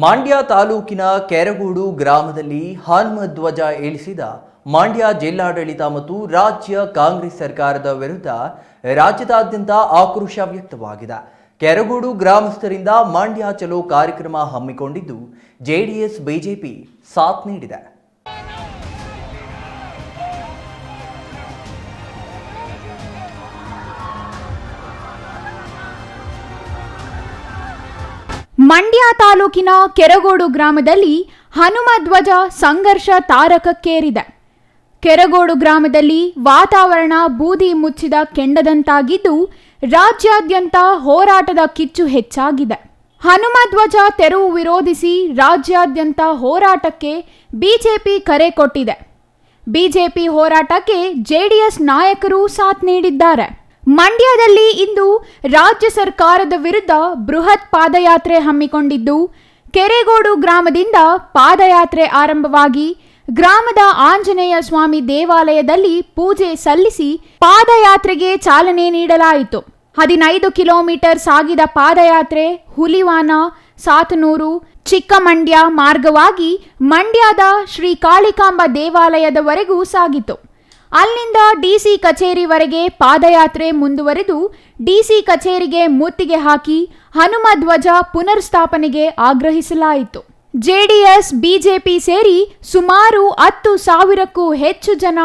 ಮಂಡ್ಯ ತಾಲೂಕಿನ ಕೆರಗೋಡು ಗ್ರಾಮದಲ್ಲಿ ಹನುಮಧ್ವಜ ಇಳಿಸಿದ ಮಂಡ್ಯ ಜಿಲ್ಲಾಡಳಿತ ಮತ್ತು ರಾಜ್ಯ ಕಾಂಗ್ರೆಸ್ ಸರ್ಕಾರದ ವಿರುದ್ಧ ರಾಜ್ಯದಾದ್ಯಂತ ಆಕ್ರೋಶ ವ್ಯಕ್ತವಾಗಿದೆ. ಕೆರಗೋಡು ಗ್ರಾಮಸ್ಥರಿಂದ ಮಂಡ್ಯ ಚಲೋ ಕಾರ್ಯಕ್ರಮ ಹಮ್ಮಿಕೊಂಡಿದ್ದು ಜೆಡಿಎಸ್ ಬಿಜೆಪಿ ಸಾಥ್ ನೀಡಿದೆ. ಮಂಡ್ಯ ತಾಲೂಕಿನ ಕೆರಗೋಡು ಗ್ರಾಮದಲ್ಲಿ ಹನುಮಧ್ವಜ ಸಂಘರ್ಷ ತಾರಕಕ್ಕೇರಿದೆ. ಕೆರಗೋಡು ಗ್ರಾಮದಲ್ಲಿ ವಾತಾವರಣ ಬೂದಿ ಮುಚ್ಚಿದ ಕೆಂಡದಂತಾಗಿದ್ದು ರಾಜ್ಯಾದ್ಯಂತ ಹೋರಾಟದ ಕಿಚ್ಚು ಹೆಚ್ಚಾಗಿದೆ. ಹನುಮಧ್ವಜ ತೆರವು ವಿರೋಧಿಸಿ ರಾಜ್ಯಾದ್ಯಂತ ಹೋರಾಟಕ್ಕೆ ಬಿಜೆಪಿ ಕರೆ ಕೊಟ್ಟಿದೆ. ಬಿಜೆಪಿ ಹೋರಾಟಕ್ಕೆ ಜೆಡಿಎಸ್ ನಾಯಕರು ಸಾಥ್ ನೀಡಿದ್ದಾರೆ. ಮಂಡ್ಯದಲ್ಲಿ ಇಂದು ರಾಜ್ಯ ಸರ್ಕಾರದ ವಿರುದ್ಧ ಬೃಹತ್ ಪಾದಯಾತ್ರೆ ಹಮ್ಮಿಕೊಂಡಿದ್ದು, ಕೆರಗೋಡು ಗ್ರಾಮದಿಂದ ಪಾದಯಾತ್ರೆ ಆರಂಭವಾಗಿ ಗ್ರಾಮದ ಆಂಜನೇಯ ಸ್ವಾಮಿ ದೇವಾಲಯದಲ್ಲಿ ಪೂಜೆ ಸಲ್ಲಿಸಿ ಪಾದಯಾತ್ರೆಗೆ ಚಾಲನೆ ನೀಡಲಾಯಿತು. 15 ಕಿಲೋಮೀಟರ್ ಸಾಗಿದ ಪಾದಯಾತ್ರೆ ಹುಲಿವಾನ, ಸಾತನೂರು, ಚಿಕ್ಕಮಂಡ್ಯ ಮಾರ್ಗವಾಗಿ ಮಂಡ್ಯದ ಶ್ರೀ ಕಾಳಿಕಾಂಬ ದೇವಾಲಯದವರೆಗೂ ಸಾಗಿತು. ಅಲ್ಲಿಂದ ಡಿಸಿ ಕಚೇರಿವರೆಗೆ ಪಾದಯಾತ್ರೆ ಮುಂದುವರೆದು ಡಿಸಿ ಕಚೇರಿಗೆ ಮುತ್ತಿಗೆ ಹಾಕಿ ಹನುಮಧ್ವಜ ಪುನರ್ಸ್ಥಾಪನೆಗೆ ಆಗ್ರಹಿಸಲಾಯಿತು. ಜೆಡಿಎಸ್ ಬಿಜೆಪಿ ಸೇರಿ ಸುಮಾರು 10,000ಕ್ಕೂ ಹೆಚ್ಚು ಜನ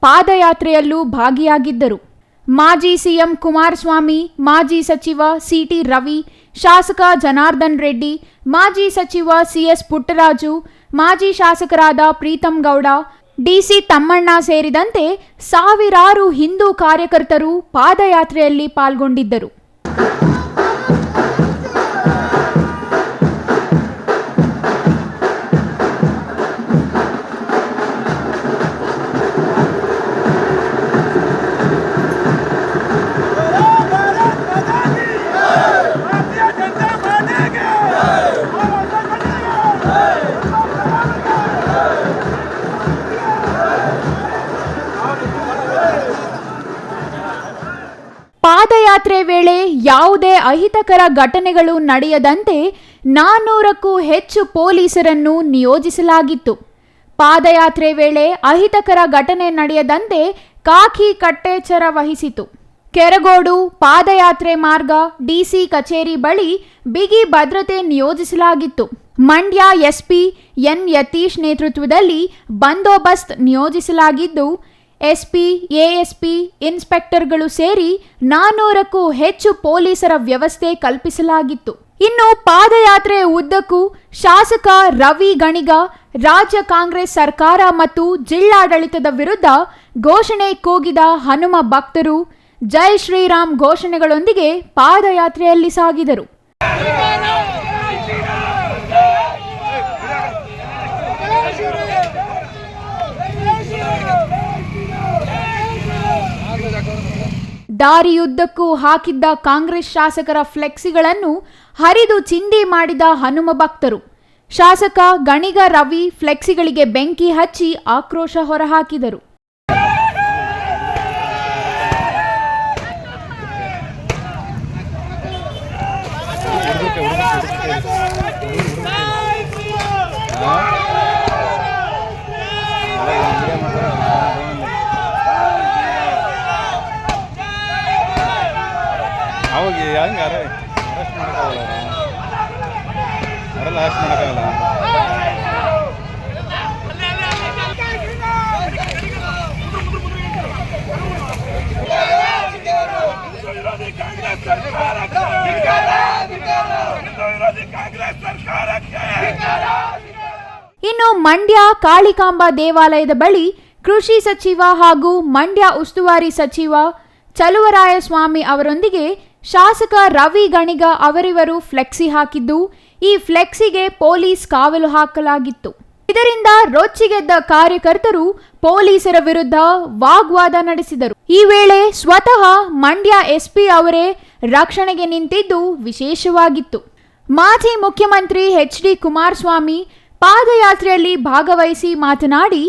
ಪಾದಯಾತ್ರೆಯಲ್ಲೂ ಭಾಗಿಯಾಗಿದ್ದರು. ಮಾಜಿ ಸಿಎಂ ಕುಮಾರಸ್ವಾಮಿ, ಮಾಜಿ ಸಚಿವ ಸಿಟಿ ರವಿ, ಶಾಸಕ ಜನಾರ್ದನ್ ರೆಡ್ಡಿ, ಮಾಜಿ ಸಚಿವ ಸಿಎಸ್ ಪುಟ್ಟರಾಜು, ಮಾಜಿ ಶಾಸಕರಾದ ಪ್ರೀತಂ ಗೌಡ, ಡಿಸಿ ತಮ್ಮಣ್ಣ ಸೇರಿದಂತೆ ಸಾವಿರಾರು ಹಿಂದೂ ಕಾರ್ಯಕರ್ತರು ಪಾದಯಾತ್ರೆಯಲ್ಲಿ ಪಾಲ್ಗೊಂಡಿದ್ದರು. ಪಾದಯಾತ್ರೆ ವೇಳೆ ಯಾವುದೇ ಅಹಿತಕರ ಘಟನೆಗಳು ನಡೆಯದಂತೆ 400ಕ್ಕೂ ಹೆಚ್ಚು ಪೊಲೀಸರನ್ನು ನಿಯೋಜಿಸಲಾಗಿತ್ತು. ಪಾದಯಾತ್ರೆ ವೇಳೆ ಅಹಿತಕರ ಘಟನೆ ನಡೆಯದಂತೆ ಖಾಕಿ ಕಟ್ಟೆಚ್ಚರ ವಹಿಸಿತು. ಕೆರಗೋಡು ಪಾದಯಾತ್ರೆ ಮಾರ್ಗ ಡಿಸಿ ಕಚೇರಿ ಬಳಿ ಬಿಗಿ ಭದ್ರತೆ ನಿಯೋಜಿಸಲಾಗಿತ್ತು. ಮಂಡ್ಯ ಎಸ್ಪಿ ಎನ್ ಯತೀಶ್ ನೇತೃತ್ವದಲ್ಲಿ ಬಂದೋಬಸ್ತ್ ನಿಯೋಜಿಸಲಾಗಿದ್ದು, ಎಸ್ಪಿ, ಎಎಸ್ಪಿ, ಇನ್ಸ್ಪೆಕ್ಟರ್ಗಳು ಸೇರಿ 400ಕ್ಕೂ ಹೆಚ್ಚು ಪೊಲೀಸರ ವ್ಯವಸ್ಥೆ ಕಲ್ಪಿಸಲಾಗಿತ್ತು. ಇನ್ನು ಪಾದಯಾತ್ರೆ ಉದ್ದಕ್ಕೂ ಶಾಸಕ ರವಿ ಗಣಿಗ ರಾಜ್ಯ ಕಾಂಗ್ರೆಸ್ ಸರ್ಕಾರ ಮತ್ತು ಜಿಲ್ಲಾಡಳಿತದ ವಿರುದ್ಧ ಘೋಷಣೆ ಕೂಗಿದ ಹನುಮ ಭಕ್ತರು ಜೈ ಶ್ರೀರಾಮ್ ಘೋಷಣೆಗಳೊಂದಿಗೆ ಪಾದಯಾತ್ರೆಯಲ್ಲಿ ಸಾಗಿದರು. ದಾರಿಯುದ್ದಕ್ಕೂ ಹಾಕಿದ್ದ ಕಾಂಗ್ರೆಸ್ ಶಾಸಕರ ಫ್ಲೆಕ್ಸಿಗಳನ್ನು ಹರಿದು ಚಿಂದಿ ಮಾಡಿದ ಹನುಮ ಭಕ್ತರು. ಶಾಸಕ ಗಣಿಗ ರವಿ ಫ್ಲೆಕ್ಸಿಗಳಿಗೆ ಬೆಂಕಿ ಹಚ್ಚಿ ಆಕ್ರೋಶ ಹೊರಹಾಕಿದರು. ಇನ್ನು ಮಂಡ್ಯ ಕಾಳಿಕಾಂಬ ದೇವಾಲಯದ ಬಳಿ ಕೃಷಿ ಸಚಿವ ಹಾಗೂ ಮಂಡ್ಯ ಉಸ್ತುವಾರಿ ಸಚಿವ ಚಲುವರಾಯಸ್ವಾಮಿ ಅವರೊಂದಿಗೆ ಶಾಸಕ ರವಿ ಗಣಿಗ ಅವರಿವರು ಫ್ಲೆಕ್ಸಿ ಹಾಕಿದ್ದು, ಈ ಫ್ಲೆಕ್ಸಿಗೆ ಪೊಲೀಸ್ ಕಾವಲು ಹಾಕಲಾಗಿತ್ತು. ಇದರಿಂದ ರೊಚ್ಚಿಗೆದ್ದ ಕಾರ್ಯಕರ್ತರು ಪೊಲೀಸರ ವಿರುದ್ಧ ವಾಗ್ವಾದ ನಡೆಸಿದರು. ಈ ವೇಳೆ ಸ್ವತಃ ಮಂಡ್ಯ ಎಸ್ಪಿ ಅವರೇ ರಕ್ಷಣೆಗೆ ನಿಂತಿದ್ದು ವಿಶೇಷವಾಗಿತ್ತು. ಮಾಜಿ ಮುಖ್ಯಮಂತ್ರಿ ಎಚ್.ಡಿ. ಕುಮಾರಸ್ವಾಮಿ ಪಾದಯಾತ್ರೆಯಲ್ಲಿ ಭಾಗವಹಿಸಿ ಮಾತನಾಡಿ,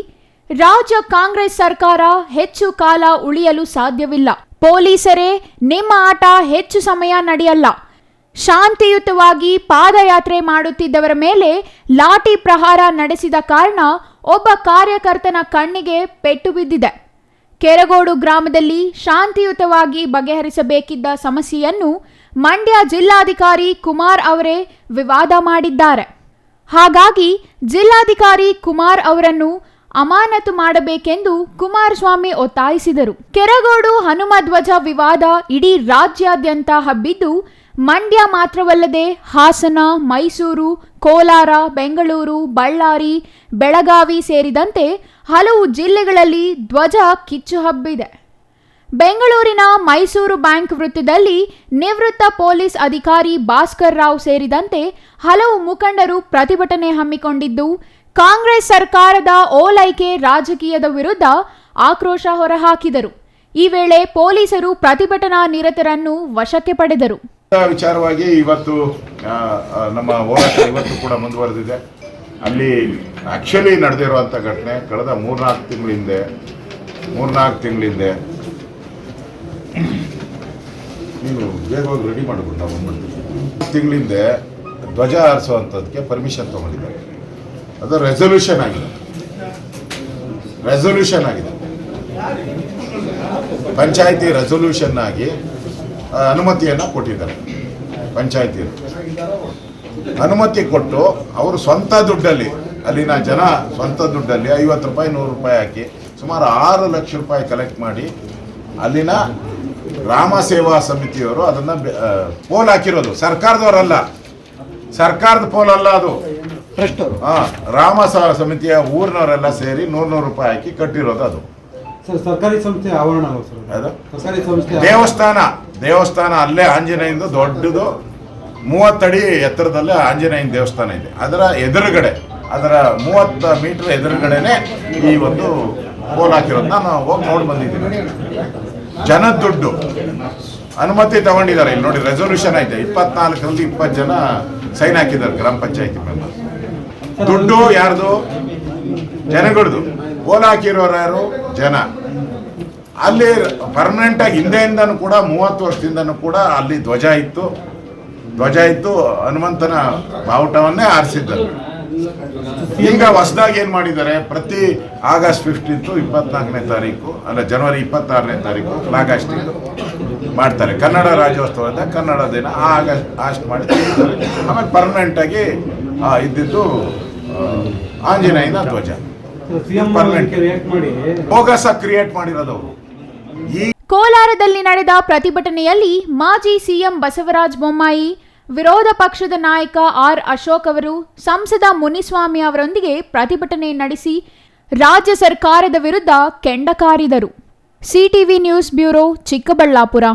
ರಾಜ್ಯ ಕಾಂಗ್ರೆಸ್ ಸರ್ಕಾರ ಹೆಚ್ಚು ಕಾಲ ಉಳಿಯಲು ಸಾಧ್ಯವಿಲ್ಲ. ಪೊಲೀಸರೇ ನಿಮ್ಮ ಆಟ ಹೆಚ್ಚು ಸಮಯ ನಡೆಯಲ್ಲ. ಶಾಂತಿಯುತವಾಗಿ ಪಾದಯಾತ್ರೆ ಮಾಡುತ್ತಿದ್ದವರ ಮೇಲೆ ಲಾಠಿ ಪ್ರಹಾರ ನಡೆಸಿದ ಕಾರಣ ಒಬ್ಬ ಕಾರ್ಯಕರ್ತನ ಕಣ್ಣಿಗೆ ಪೆಟ್ಟು ಬಿದ್ದಿದೆ. ಕೆರಗೋಡು ಗ್ರಾಮದಲ್ಲಿ ಶಾಂತಿಯುತವಾಗಿ ಬಗೆಹರಿಸಬೇಕಿದ್ದ ಸಮಸ್ಯೆಯನ್ನು ಮಂಡ್ಯ ಜಿಲ್ಲಾಧಿಕಾರಿ ಕುಮಾರ್ ಅವರೇ ವಿವಾದ ಮಾಡಿದ್ದಾರೆ. ಹಾಗಾಗಿ ಜಿಲ್ಲಾಧಿಕಾರಿ ಕುಮಾರ್ ಅವರನ್ನು ಅಮಾನತು ಮಾಡಬೇಕೆಂದು ಕುಮಾರಸ್ವಾಮಿ ಒತ್ತಾಯಿಸಿದರು. ಕೆರಗೋಡು ಹನುಮಧ್ವಜ ವಿವಾದ ಇಡೀ ರಾಜ್ಯಾದ್ಯಂತ ಹಬ್ಬಿದ್ದು ಮಂಡ್ಯ ಮಾತ್ರವಲ್ಲದೆ ಹಾಸನ, ಮೈಸೂರು, ಕೋಲಾರ, ಬೆಂಗಳೂರು, ಬಳ್ಳಾರಿ, ಬೆಳಗಾವಿ ಸೇರಿದಂತೆ ಹಲವು ಜಿಲ್ಲೆಗಳಲ್ಲಿ ಧ್ವಜ ಕಿಚ್ಚು ಹಬ್ಬಿದೆ. ಬೆಂಗಳೂರಿನ ಮೈಸೂರು ಬ್ಯಾಂಕ್ ವೃತ್ತದಲ್ಲಿ ನಿವೃತ್ತ ಪೊಲೀಸ್ ಅಧಿಕಾರಿ ಭಾಸ್ಕರ್ ರಾವ್ ಸೇರಿದಂತೆ ಹಲವು ಮುಖಂಡರು ಪ್ರತಿಭಟನೆ ಹಮ್ಮಿಕೊಂಡಿದ್ದು, ಕಾಂಗ್ರೆಸ್ ಸರ್ಕಾರದ ಓಲೈಕೆ ರಾಜಕೀಯದ ವಿರುದ್ಧ ಆಕ್ರೋಶ ಹೊರಹಾಕಿದರು. ಈ ವೇಳೆ ಪೊಲೀಸರು ಪ್ರತಿಭಟನಾ ನಿರತರನ್ನು ವಶಕ್ಕೆ ಪಡೆದರು. ವಿಚಾರವಾಗಿ ಇವತ್ತು ನಮ್ಮ ಹೋರಾಟ ಇವತ್ತು ಕೂಡ ಮುಂದುವರೆದಿದೆ. ಅಲ್ಲಿ ಆಕ್ಚುಲಿ ನಡೆದಿರುವಂಥ ಘಟನೆ ಕಳೆದ 3-4 ತಿಂಗಳಿಂದೆ ನೀನು ಬೇಗವಾಗಿ ರೆಡಿ ಮಾಡಿಕೊಂಡು ನಾವು ಬಂದ್ಬಿಡ್ತೀವಿ. ತಿಂಗಳಿಂದೆ ಧ್ವಜ ಹಾರಿಸುವಂಥದ್ದಕ್ಕೆ ಪರ್ಮಿಷನ್ ತೊಗೊಂಡಿದ್ದಾರೆ. ಅದು ರೆಸೊಲ್ಯೂಷನ್ ಆಗಿದೆ ಪಂಚಾಯಿತಿ ರೆಸೊಲ್ಯೂಷನ್ ಆಗಿ ಅನುಮತಿಯನ್ನು ಕೊಟ್ಟಿದ್ದಾರೆ. ಪಂಚಾಯಿತಿ ಅನುಮತಿ ಕೊಟ್ಟು ಅವರು ಸ್ವಂತ ದುಡ್ಡಲ್ಲಿ, ಅಲ್ಲಿನ ಜನ ಸ್ವಂತ ದುಡ್ಡಲ್ಲಿ 50 ರೂಪಾಯಿ 100 ರೂಪಾಯಿ ಹಾಕಿ ಸುಮಾರು 6 ಲಕ್ಷ ರೂಪಾಯಿ ಕಲೆಕ್ಟ್ ಮಾಡಿ ಅಲ್ಲಿನ ಗ್ರಾಮ ಸೇವಾ ಸಮಿತಿಯವರು ಅದನ್ನು ಪೋಲ್ ಹಾಕಿರೋದು. ಸರ್ಕಾರದ ಪೋಲ್ ಅಲ್ಲ ಅದು, ರಾಮ ಸಮಿತಿಯ ಊರಿನವರೆಲ್ಲ ಸೇರಿ 100 ರೂಪಾಯಿ ಹಾಕಿ ಕಟ್ಟಿರೋದು. ಅದು ಸರ್ಕಾರಿ ಸಂಸ್ಥೆ ಆವರಣ ದೇವಸ್ಥಾನ ಅಲ್ಲೇ ಆಂಜನೇಯಂದು ದೊಡ್ಡದು 30 ಅಡಿ ಎತ್ತರದಲ್ಲೇ ಆಂಜನೇಯನ ದೇವಸ್ಥಾನ ಇದೆ. ಅದರ ಎದುರುಗಡೆ, ಅದರ 30 ಮೀಟರ್ ಎದುರುಗಡೆನೆ ಈ ಒಂದು ಪೋಲ್ ಹಾಕಿರೋದು. ನಾನು ಹೋಗಿ ನೋಡಿ ಬಂದಿದ್ದೀನಿ. ಜನದ ದುಡ್ಡು ಅನುಮತಿ ತಗೊಂಡಿದ್ದಾರೆ. ಇಲ್ಲಿ ನೋಡಿ ರೆಸೊಲ್ಯೂಷನ್ ಐತೆ. 24ರಲ್ಲಿ 20 ಜನ ಸೈನ್ ಹಾಕಿದ್ದಾರೆ ಗ್ರಾಮ ಪಂಚಾಯತಿ ಮೆಂಬರ್. ದುಡ್ಡು ಯಾರ್ದು? ಜನಗಳದು. ಪೋಲ್ ಹಾಕಿರೋರು ಯಾರು? ಜನ. ಅಲ್ಲಿ ಪರ್ಮನೆಂಟ್ ಆಗಿ ಹಿಂದೆಯಿಂದನೂ ಕೂಡ 30 ವರ್ಷದಿಂದನೂ ಕೂಡ ಅಲ್ಲಿ ಧ್ವಜ ಇತ್ತು. ಹನುಮಂತನ ಬಾವುಟವನ್ನೇ ಆರಿಸಿದ್ದಾರೆ. ಈಗ ಹೊಸದಾಗಿ ಏನ್ ಮಾಡಿದ್ದಾರೆ, ಪ್ರತಿ ಆಗಸ್ಟ್ 15 24ನೇ ತಾರೀಕು ಅಲ್ಲ ಜನವರಿ 26ನೇ ತಾರೀಕು ಫ್ಲಾಗ್ ಹಾಸ್ಟಿಂಗ್ ಮಾಡ್ತಾರೆ. ಕನ್ನಡ ರಾಜ್ಯೋತ್ಸವದ ಕನ್ನಡ ದಿನ ಹಾಸ್ಟ್ ಮಾಡಿ ಆಮೇಲೆ ಪರ್ಮನೆಂಟ್ ಆಗಿ ಇದ್ದಿದ್ದು ಆಂಜನೇಯನ ಧ್ವಜ. ಬೋಗಸ ಕ್ರಿಯೇಟ್ ಮಾಡಿರೋದು. ಕೋಲಾರದಲ್ಲಿ ನಡೆದ ಪ್ರತಿಭಟನೆಯಲ್ಲಿ ಮಾಜಿ ಸಿಎಂ ಬಸವರಾಜ ಬೊಮ್ಮಾಯಿ, ವಿರೋಧ ಪಕ್ಷದ ನಾಯಕ ಆರ್ ಅಶೋಕ್ ಅವರು ಸಂಸದ ಮುನಿಸ್ವಾಮಿ ಅವರೊಂದಿಗೆ ಪ್ರತಿಭಟನೆ ನಡೆಸಿ ರಾಜ್ಯ ಸರ್ಕಾರದ ವಿರುದ್ಧ ಕೆಂಡ ಕಾರಿದರು. CTV news bureau, Chikkaballapur.